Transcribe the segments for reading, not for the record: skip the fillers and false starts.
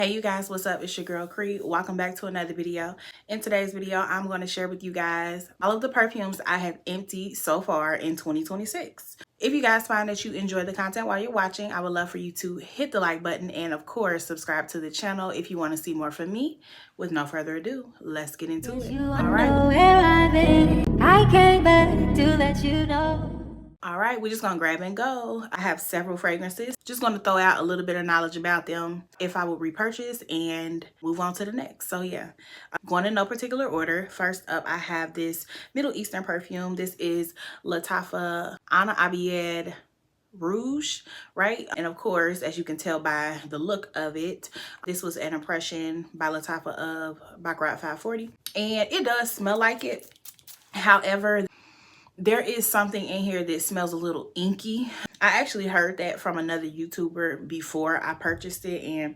Hey you guys, what's up? It's your girl Cree. Welcome back to another video. In today's video, I'm going to share with you guys all of the perfumes I have emptied so far in 2026. If you guys find that you enjoy the content while you're watching, I would love for you to hit the like button and of course subscribe to the channel if you want to see more from me. With no further ado, let's get into it. All right, we're just gonna grab and go. I have several fragrances. Just gonna throw out a little bit of knowledge about them if I would repurchase and move on to the next. So yeah, I'm going in no particular order. First up, I have this Middle Eastern perfume. This is Latafa Abiad Rouge, right? And of course, as you can tell by the look of it, this was an impression by Latafa of Baccarat 540. And it does smell like it. However, there is something in here that smells a little inky. I actually heard that from another YouTuber before I purchased it, and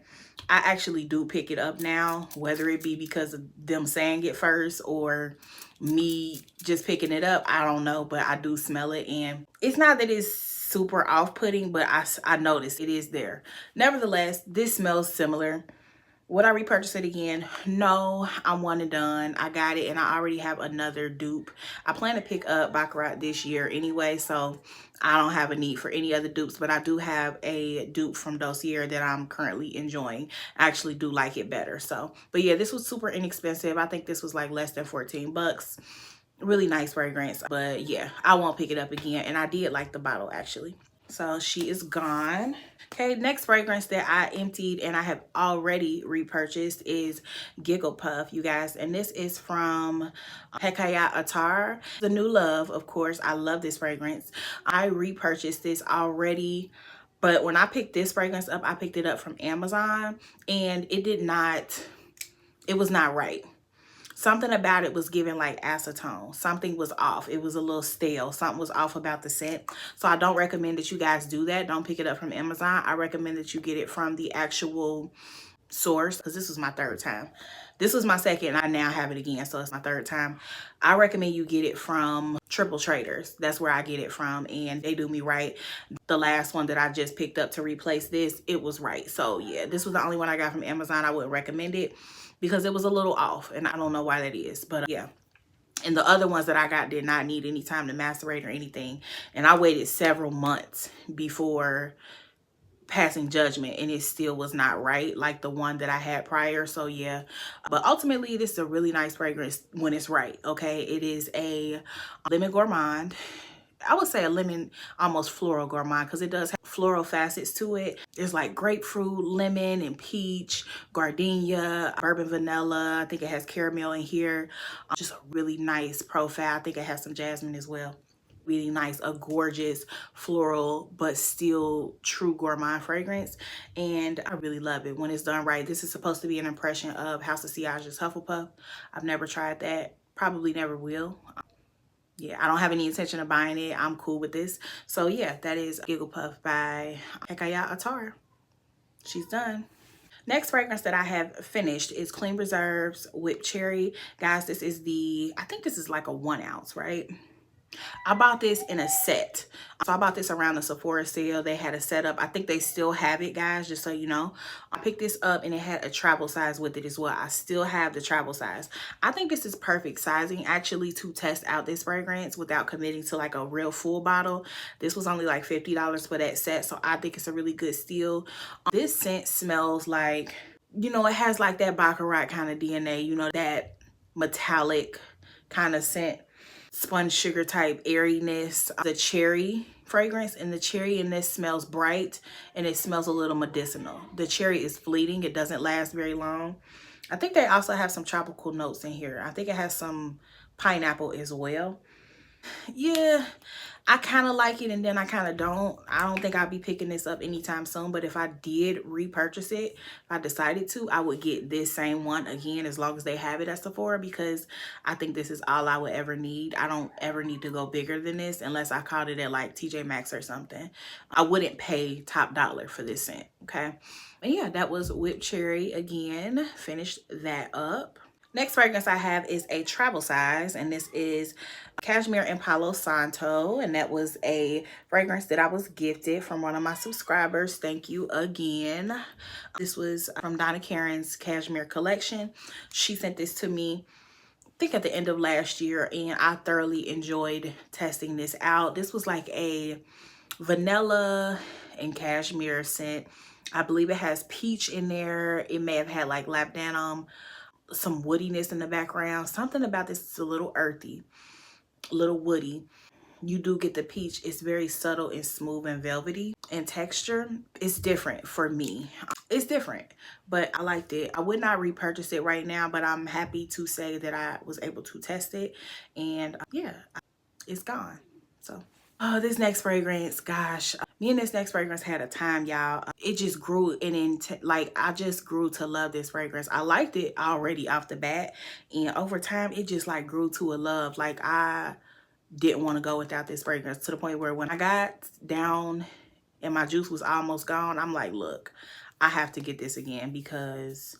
I actually do pick it up now, whether it be because of them saying it first or me just picking it up. I don't know, but I do smell it, and it's not that it's super off-putting, but I noticed it is there. Nevertheless, this smells similar. Would I repurchase it again? No, I'm one and done. I got it and I already have another dupe. I plan to pick up Baccarat this year anyway, so I don't have a need for any other dupes, but I do have a dupe from Dossier that I'm currently enjoying. I actually do like it better. So, but yeah, this was super inexpensive. I think this was like less than 14 bucks. Really nice fragrance, but yeah, I won't pick it up again. And I did like the bottle actually. So she is gone. Okay, next fragrance that I emptied and I have already repurchased is Giggle Puff, you guys. And this is from Heeka Atar. The New Love, of course. I love this fragrance. I repurchased this already. But when I picked this fragrance up, I picked it up from Amazon. And it was not right. Something about it was giving like acetone. Something was off. It was a little stale. Something was off about the scent. So I don't recommend that you guys do that. Don't pick it up from Amazon. I recommend that you get it from the actual source, because this was my third time. This was my second. I now have it again, so it's my third time. I recommend you get it from Triple Traders. That's where I get it from, and they do me right. The last one that I just picked up to replace this, it was right. So yeah, this was the only one I got from Amazon. I wouldn't recommend it because it was a little off, and I don't know why that is, but yeah. And the other ones that I got did not need any time to macerate or anything, and I waited several months before passing judgment, and it still was not right like the one that I had prior. So yeah, but ultimately this is a really nice fragrance when it's right. Okay, it is a lemon gourmand. I would say a lemon, almost floral gourmand, because it does have floral facets to it. There's like grapefruit, lemon, and peach, gardenia, bourbon vanilla. I think it has caramel in here. Just a really nice profile. I think it has some jasmine as well. Really nice, a gorgeous floral but still true gourmand fragrance, and I really love it when it's done right. This is supposed to be an impression of House of Siage's Hufflepuff. I've never tried that, probably never will. Yeah, I don't have any intention of buying it. I'm cool with this. So yeah, that is Giggle Puff by Heeka Atar. She's done. Next fragrance that I have finished is Clean Reserve's Whipped Cherry. Guys, this is I think this is like a 1 ounce, right? I bought this in a set. So I bought this around the Sephora sale. They had a setup. I think they still have it, guys, just so you know. I picked this up and it had a travel size with it as well. I still have the travel size. I think this is perfect sizing actually to test out this fragrance without committing to like a real full bottle. This was only like $50 for that set. So I think it's a really good steal. This scent smells like, you know, it has like that Baccarat kind of DNA, you know, that metallic kind of scent. Sponge sugar type airiness. The cherry fragrance, and the cherry in this smells bright and it smells a little medicinal. The cherry is fleeting. It doesn't last very long. I think they also have some tropical notes in here. I think it has some pineapple as well. Yeah, I kind of like it and then I kind of don't. I don't think I'll be picking this up anytime soon, but if I did repurchase it, if I decided to, I would get this same one again as long as they have it at Sephora, because I think this is all I would ever need. I don't ever need to go bigger than this unless I caught it at like TJ Maxx or something. I wouldn't pay top dollar for this scent, okay? And yeah, that was Whipped Cherry again. Finished that up. Next fragrance I have is a travel size, and this is Cashmere and Palo Santo, and that was a fragrance that I was gifted from one of my subscribers. Thank you again. This was from Donna Karen's Cashmere collection. She sent this to me, I think at the end of last year, and I thoroughly enjoyed testing this out. This was like a vanilla and cashmere scent. I believe it has peach in there. It may have had like labdanum, some woodiness in the background. Something about this is a little earthy, a little woody. You do get the peach. It's very subtle and smooth and velvety in texture. It's different for me. It's different, but I liked it. I would not repurchase it right now, but I'm happy to say that I was able to test it, and yeah, it's gone. So this next fragrance, gosh, me and this next fragrance had a time, y'all. It just grew like I just grew to love this fragrance. I liked it already off the bat, and over time it just like grew to a love. Like I didn't want to go without this fragrance, to the point where when I got down and my juice was almost gone, I'm like, look, I have to get this again, because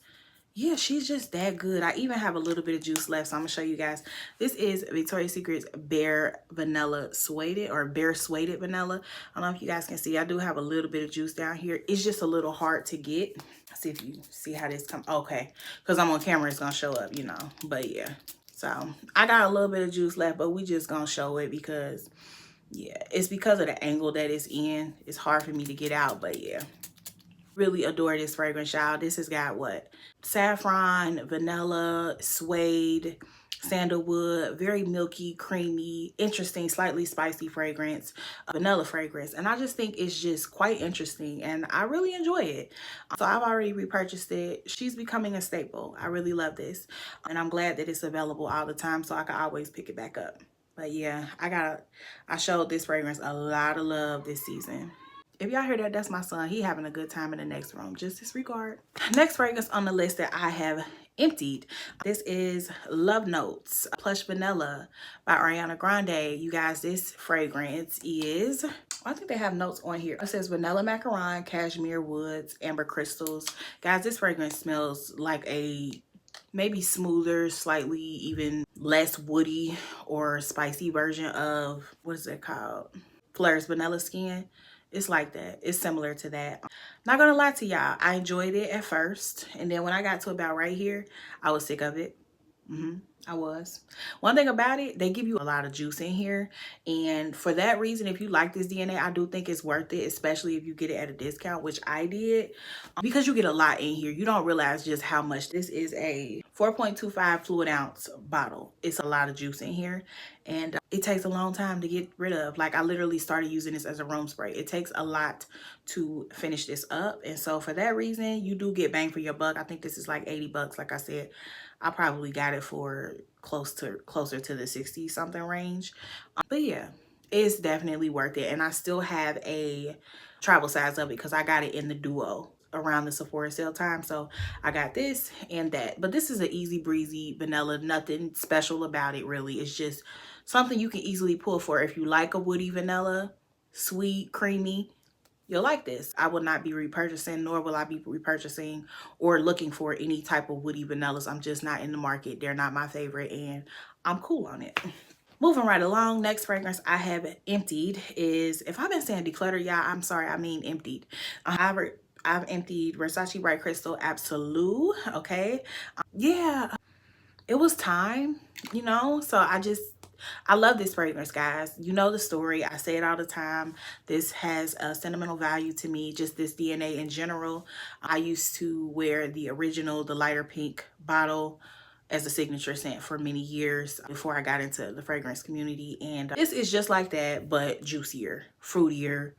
yeah, she's just that good. I even have a little bit of juice left, so I'm gonna show you guys. This is Victoria's Secret's Bare Vanilla Suede, or Bare Suede Vanilla. I don't know if you guys can see. I do have a little bit of juice down here. It's just a little hard to get. Let's see if you see how this comes. Okay, because I'm on camera, it's gonna show up, you know. But yeah, so I got a little bit of juice left, but we just gonna show it because, yeah, it's because of the angle that it's in. It's hard for me to get out, but yeah. Really adore this fragrance, y'all. This has got what? Saffron, vanilla, suede, sandalwood, very milky, creamy, interesting, slightly spicy fragrance, vanilla fragrance. And I just think it's just quite interesting, and I really enjoy it. So I've already repurchased it. She's becoming a staple. I really love this, and I'm glad that it's available all the time, so I can always pick it back up. But yeah, I showed this fragrance a lot of love this season. If y'all hear that, that's my son. He having a good time in the next room. Just disregard. Next fragrance on the list that I have emptied. This is Love Notes Plush Vanilla by Ariana Grande. You guys, this fragrance is, I think they have notes on here. It says vanilla macaron, cashmere woods, amber crystals. Guys, this fragrance smells like a maybe smoother, slightly even less woody or spicy version of, what is it called? Fleur's Vanilla Skin. It's like that. It's similar to that. Not gonna lie to y'all, I enjoyed it at first, and then when I got to about right here, I was sick of it. I was. One thing about it, they give you a lot of juice in here, and for that reason, if you like this DNA, I do think it's worth it, especially if you get it at a discount, which I did, because you get a lot in here. You don't realize just how much. This is a 4.25 fluid ounce bottle. It's a lot of juice in here, and it takes a long time to get rid of. Like, I literally started using this as a room spray. It takes a lot to finish this up, and so for that reason, you do get bang for your buck. I think this is like 80 bucks. Like I said, I probably got it for closer to the 60 something range. But yeah, it's definitely worth it. And I still have a travel size of it because I got it in the duo around the Sephora sale time. So I got this and that. But this is an easy breezy vanilla, nothing special about it really. It's just something you can easily pull for. If you like a woody vanilla, sweet, creamy, you'll like this. I will not be repurchasing, nor will I be repurchasing or looking for any type of woody vanillas. I'm just not in the market. They're not my favorite, and I'm cool on it. Moving right along, next fragrance I have emptied is, if I've been saying declutter, y'all, I'm sorry, I mean emptied. I've emptied Versace Bright Crystal Absolute, okay? Yeah, it was time, you know, so I love this fragrance, guys. You know the story. I say it all the time. This has a sentimental value to me, just this DNA in general. I used to wear the original, the lighter pink bottle as a signature scent for many years before I got into the fragrance community. And this is just like that, but juicier, fruitier,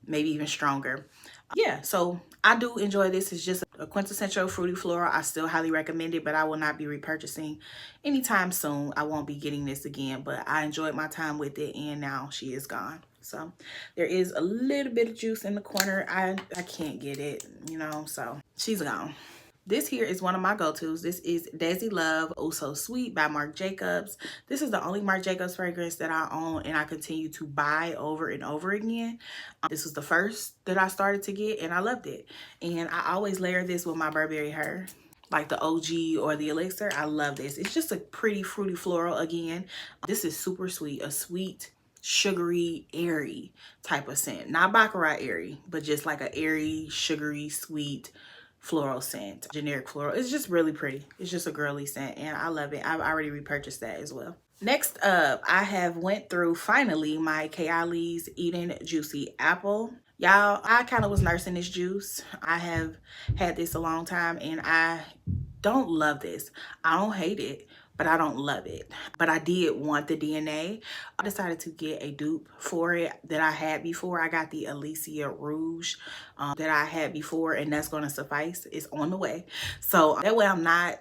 maybe even stronger. Yeah, so I do enjoy this. It's just a quintessential fruity floral. I still highly recommend it, but I will not be repurchasing anytime soon. I won't be getting this again, but I enjoyed my time with it, and now she is gone. So there is a little bit of juice in the corner. I can't get it, you know, so she's gone. This here is one of my go-tos. This is Daisy Love Oh So Sweet by Marc Jacobs. This is the only Marc Jacobs fragrance that I own and I continue to buy over and over again. This was the first that I started to get, and I loved it. And I always layer this with my Burberry Her. like the OG or the Elixir. I love this. It's just a pretty fruity floral again. This is super sweet, a sweet, sugary, airy type of scent. Not Baccarat airy, but just like a airy, sugary, sweet floral scent. Generic floral. It's just really pretty. It's just a girly scent and I love it. I've already repurchased that as well. Next up, I have went through finally my Kayali's Eden Juicy Apple. Y'all, I kind of was nursing this juice. I have had this a long time and I don't love this. I don't hate it, but I don't love it. But I did want the DNA. I decided to get a dupe for it that I had before. I got the Elixir Rouge that I had before, and that's going to suffice. It's on the way. So that way I'm not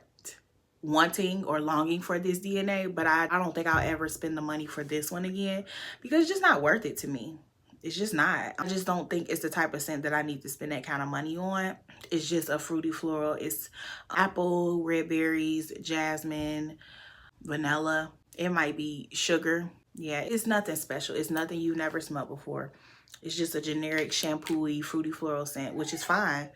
wanting or longing for this DNA, but I don't think I'll ever spend the money for this one again because it's just not worth it to me. It's just not. I just don't think it's the type of scent that I need to spend that kind of money on. It's just a fruity floral. It's apple, red berries, jasmine, vanilla. It might be sugar. Yeah, it's nothing special. It's nothing you've never smelled before. It's just a generic shampoo-y fruity floral scent, which is fine.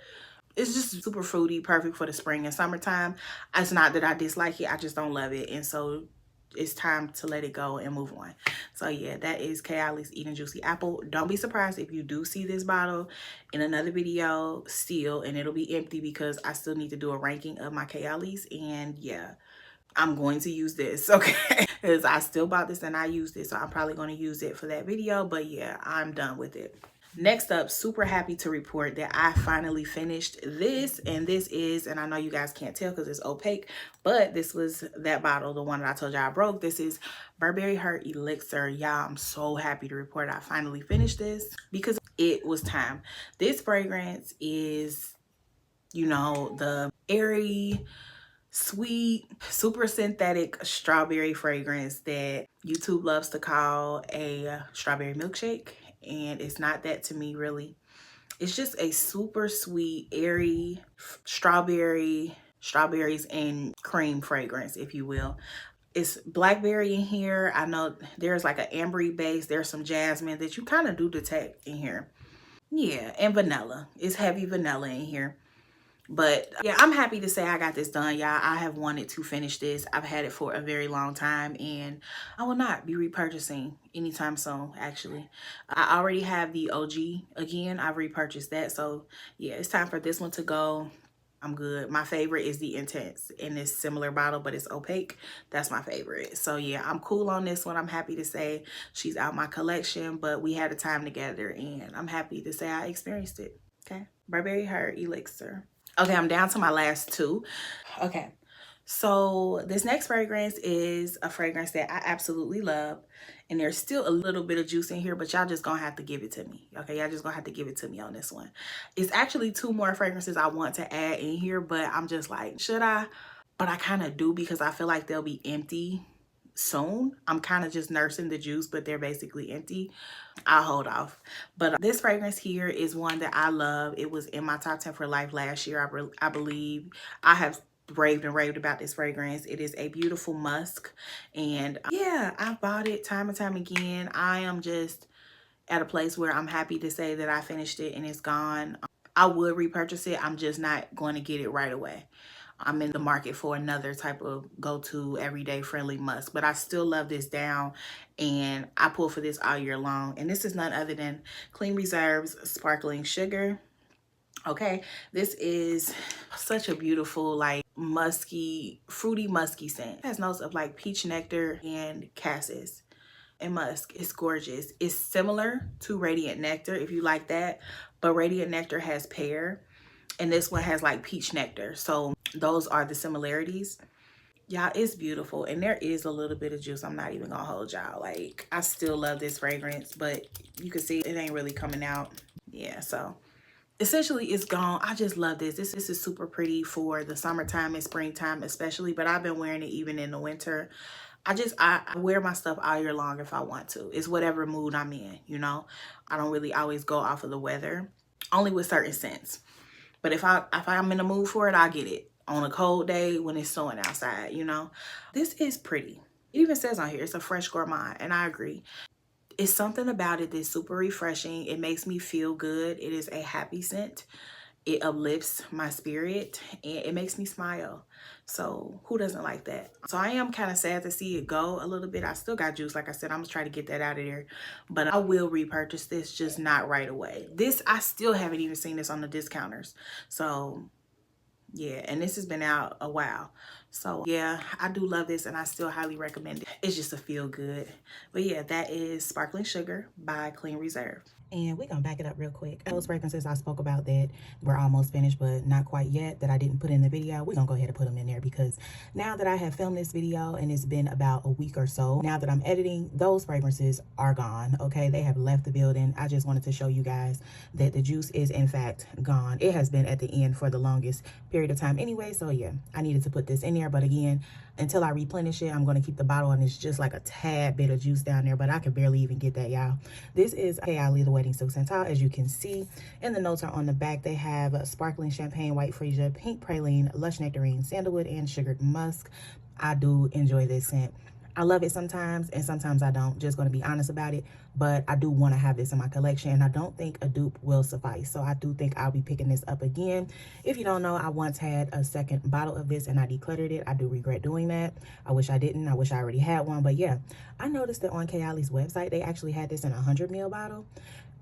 It's just super fruity, perfect for the spring and summertime. It's not that I dislike it. I just don't love it. And so it's time to let it go and move on. So yeah, that is Kayali's Eden Juicy Apple. Don't be surprised if you do see this bottle in another video still, and it'll be empty because I still need to do a ranking of my Kayali's. And yeah, I'm going to use this, okay? Because I still bought this and I used it, so I'm probably going to use it for that video. But yeah, I'm done with it. Next up, super happy to report that I finally finished this, and this is, and I know you guys can't tell because it's opaque, but this was that bottle, the one that I told y'all I broke. This is Burberry Her Elixir. Y'all, I'm so happy to report I finally finished this because it was time. This fragrance is, you know, the airy, sweet, super synthetic strawberry fragrance that YouTube loves to call a strawberry milkshake. And it's not that to me, really. It's just a super sweet, airy strawberries and cream fragrance, if you will. It's blackberry in here. I know there's like an ambery base. There's some jasmine that you kind of do detect in here. Yeah, and vanilla. It's heavy vanilla in here. But yeah, I'm happy to say I got this done, y'all. I have wanted to finish this. I've had it for a very long time and I will not be repurchasing anytime soon, actually. I already have the OG again. I've repurchased that. So yeah, it's time for this one to go. I'm good. My favorite is the Intense in this similar bottle, but it's opaque. That's my favorite. So yeah, I'm cool on this one. I'm happy to say she's out my collection, but we had a time together and I'm happy to say I experienced it. Okay. Burberry Her Elixir. Okay, I'm down to my last two. Okay, so this next fragrance is a fragrance that I absolutely love. And there's still a little bit of juice in here, but y'all just gonna have to give it to me. Okay, y'all just gonna have to give it to me on this one. It's actually two more fragrances I want to add in here, but I'm just like, should I? But I kind of do because I feel like they'll be empty soon. I'm kind of just nursing the juice, but they're basically empty. I'll hold off. But this fragrance here is one that I love. It was in my top 10 for life last year, I believe. I have raved and raved about this fragrance. It is a beautiful musk. And yeah, I bought it time and time again. I am just at a place where I'm happy to say that I finished it and it's gone. I would repurchase it. I'm just not going to get it right away. I'm in the market for another type of go-to everyday friendly musk, but I still love this down and I pull for this all year long. And this is none other than Clean Reserve's Sparkling Sugar. Okay, this is such a beautiful, like musky, fruity musky scent. It has notes of like peach nectar and cassis and musk. It's gorgeous. It's similar to Radiant Nectar if you like that, but Radiant Nectar has pear and this one has like peach nectar. So those are the similarities. Y'all, it's beautiful. And there is a little bit of juice. I'm not even gonna hold y'all. Like, I still love this fragrance, but you can see it ain't really coming out. Yeah, so essentially it's gone. I just love this. This is super pretty for the summertime and springtime especially, but I've been wearing it even in the winter. I wear my stuff all year long if I want to. It's whatever mood I'm in, you know? I don't really always go off of the weather, only with certain scents. But if I'm in the mood for it, I'll get it on a cold day when it's snowing outside, you know? This is pretty. It even says on here, it's a fresh gourmand, and I agree. It's something about it that's super refreshing. It makes me feel good. It is a happy scent. It uplifts my spirit and it makes me smile. So who doesn't like that? So I am kind of sad to see it go a little bit. I still got juice. Like I said, I'm gonna try to get that out of there, but I will repurchase this, just not right away. This, I still haven't even seen this on the discounters. So yeah, and this has been out a while. So yeah, I do love this and I still highly recommend it. It's just a feel good. But yeah, that is Sparkling Sugar by Clean Reserve. And we're gonna back it up real quick. Those fragrances I spoke about that were almost finished but not quite yet, that I didn't put in the video, we're gonna go ahead and put them in there, because now that I have filmed this video and it's been about a week or so, now that I'm editing, those fragrances are gone. Okay, they have left the building. I just wanted to show you guys that the juice is in fact gone. It has been at the end for the longest period of time anyway, so yeah, I needed to put this in there. But again, until I replenish it, I'm going to keep the bottle, and it's just like a tad bit of juice down there, but I can barely even get that, y'all. This is Kayali, the Wedding Silk Santal. As you can see, and the notes are on the back. They have sparkling champagne, white freesia, pink praline, lush nectarine, sandalwood, and sugared musk. I do enjoy this scent. I love it sometimes, and sometimes I don't. Just going to be honest about it. But I do want to have this in my collection, and I don't think a dupe will suffice. So I do think I'll be picking this up again. If you don't know, I once had a second bottle of this, and I decluttered it. I do regret doing that. I wish I didn't. I wish I already had one. But yeah, I noticed that on Kayali's website, they actually had this in a 100 ml bottle.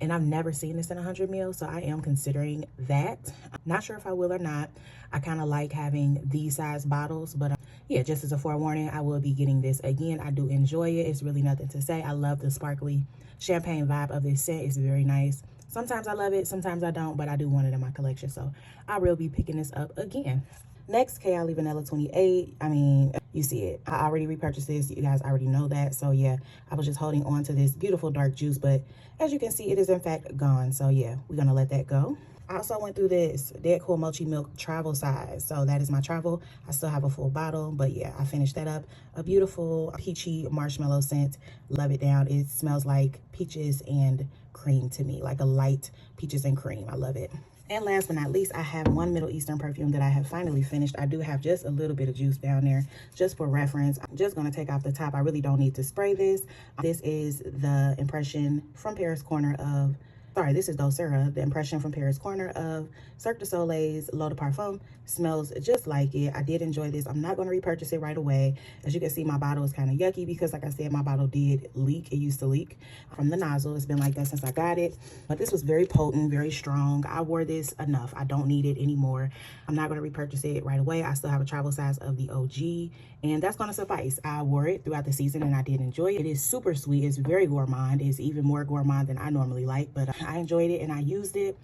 And I've never seen this in 100 ml, so I am considering that. I'm not sure if I will or not. I kind of like having these size bottles, but yeah, just as a forewarning, I will be getting this again. I do enjoy it. It's really nothing to say. I love the sparkly champagne vibe of this scent. It's very nice. Sometimes I love it, sometimes I don't, but I do want it in my collection, so I will be picking this up again. Next, Kayali Vanilla 28. I mean, you see it. I already repurchased this. You guys already know that. So yeah, I was just holding on to this beautiful dark juice, but as you can see, it is in fact gone. So yeah, we're gonna let that go. I also went through this Dead Cool Mochi Milk travel size. So that is my travel. I still have a full bottle, but yeah, I finished that up. A beautiful peachy marshmallow scent. Love it down. It smells like peaches and cream to me, like a light peaches and cream. I love it. And last but not least, I have one Middle Eastern perfume that I have finally finished. I do have just a little bit of juice down there, just for reference. I'm just going to take off the top. I really don't need to spray this. This is the impression from Paris Corner of, sorry, this is Docera, the impression from Paris Corner of Cirque du Soleil's L'Eau de Parfum. Smells just like it. I did enjoy this. I'm not going to repurchase it right away. As you can see, my bottle is kind of yucky because, like I said, my bottle did leak. It used to leak from the nozzle. It's been like that since I got it. But this was very potent, very strong. I wore this enough. I don't need it anymore. I'm not going to repurchase it right away. I still have a travel size of the OG, and that's going to suffice. I wore it throughout the season, and I did enjoy it. It is super sweet. It's very gourmand. It's even more gourmand than I normally like, but I enjoyed it and I used it.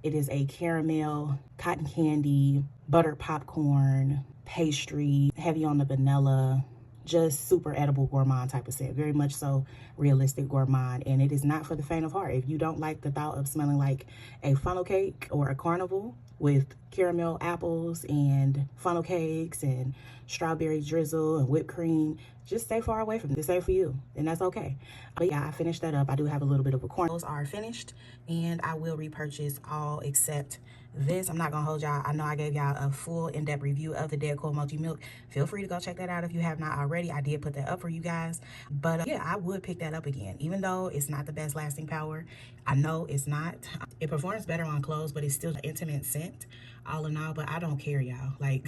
It is a caramel, cotton candy, butter popcorn, pastry, heavy on the vanilla, just super edible gourmand type of scent. Very much so realistic gourmand, and it is not for the faint of heart. If you don't like the thought of smelling like a funnel cake or a carnival with caramel apples and funnel cakes and strawberry drizzle and whipped cream, just stay far away from this. Ain't for you, and that's okay. But yeah, I finished that up. I do have a little bit of a corner. Those are finished, and I will repurchase all except this. I'm not gonna hold y'all. I know I gave y'all a full in-depth review of the Dead Cold Mochi Milk. Feel free to go check that out if you have not already. I did put that up for you guys, but yeah, I would pick that up again, even though it's not the best lasting power. I know it's not. It performs better on clothes, but it's still an intimate scent all in all. But I don't care, y'all. Like,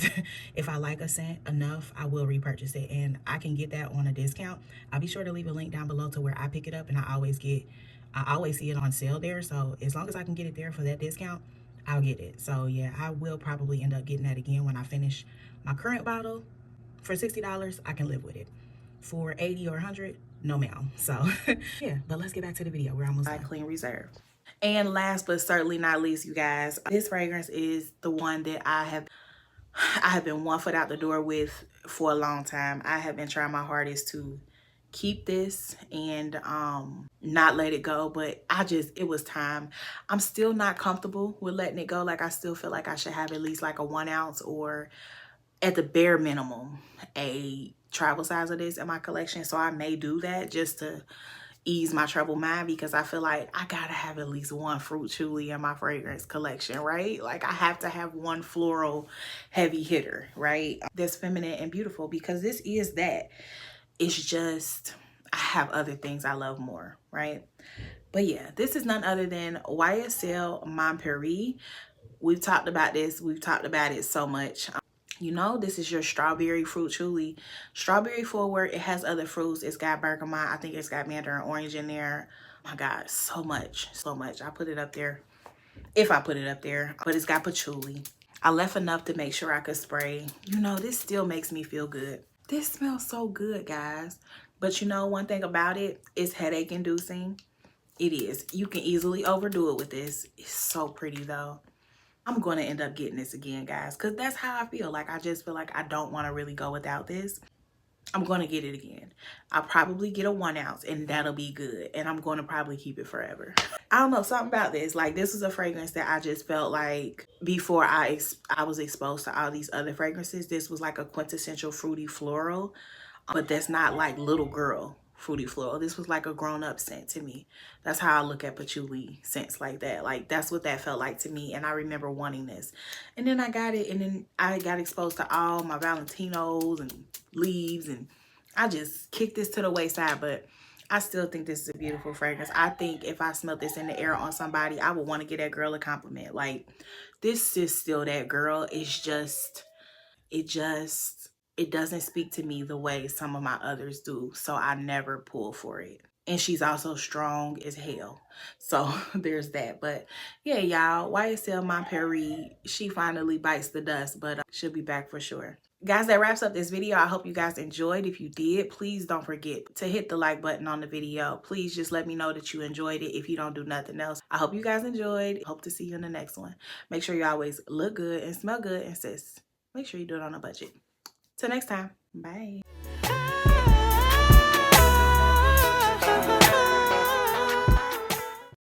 if I like a scent enough, I will repurchase it, and I can get that on a discount. I'll be sure to leave a link down below to where I pick it up, and I always see it on sale there. So as long as I can get it there for that discount, I'll get it. So yeah, I will probably end up getting that again when I finish my current bottle. For $60, I can live with it. For 80 or 100, no ma'am. So yeah, but let's get back to the video. We're almost done. Clean Reserve. And last but certainly not least, you guys, this fragrance is the one that I have been one foot out the door with for a long time. I have been trying my hardest to keep this and not let it go, but it was time. I'm still not comfortable with letting it go. Like, I still feel like I should have at least like a 1 ounce, or at the bare minimum a travel size of this in my collection. So I may do that just to ease my troubled mind, because I feel like I gotta have at least one fruit chewy in my fragrance collection, right? Like, I have to have one floral heavy hitter, right? That's feminine and beautiful, because this is that. It's just, I have other things I love more, right? But yeah, this is none other than YSL Mon Paris we've talked about this. We've talked about it so much. You know, this is your strawberry fruit chewy. Strawberry forward. It has other fruits. It's got bergamot. I think it's got mandarin orange in there. Oh my God, so much, so much. I put it up there. If I put it up there. But it's got patchouli. I left enough to make sure I could spray. You know, this still makes me feel good. This smells so good, guys. But you know, one thing about it is headache inducing. It is. You can easily overdo it with this. It's so pretty though. I'm going to end up getting this again, guys, because that's how I feel. Like, I just feel like I don't want to really go without this. I'm going to get it again. I'll probably get a 1 ounce and that'll be good. And I'm going to probably keep it forever. I don't know, something about this. Like, this is a fragrance that I just felt like before I was exposed to all these other fragrances, this was like a quintessential fruity floral. But that's not like little girl fruity floral. This was like a grown-up scent to me. That's how I look at patchouli scents like that. Like, that's what that felt like to me. And I remember wanting this. And then I got it, and then I got exposed to all my Valentinos and leaves, and I just kicked this to the wayside. But I still think this is a beautiful fragrance. I think if I smelled this in the air on somebody, I would want to give that girl a compliment. Like, this is still that girl. It's just, it doesn't speak to me the way some of my others do. So I never pull for it. And she's also strong as hell. So there's that. But yeah, y'all, YSL Mon Paris, she finally bites the dust, but she'll be back for sure. Guys, that wraps up this video. I hope you guys enjoyed. If you did, please don't forget to hit the like button on the video. Please just let me know that you enjoyed it if you don't do nothing else. I hope you guys enjoyed. Hope to see you in the next one. Make sure you always look good and smell good. And sis, make sure you do it on a budget. Till next time. Bye.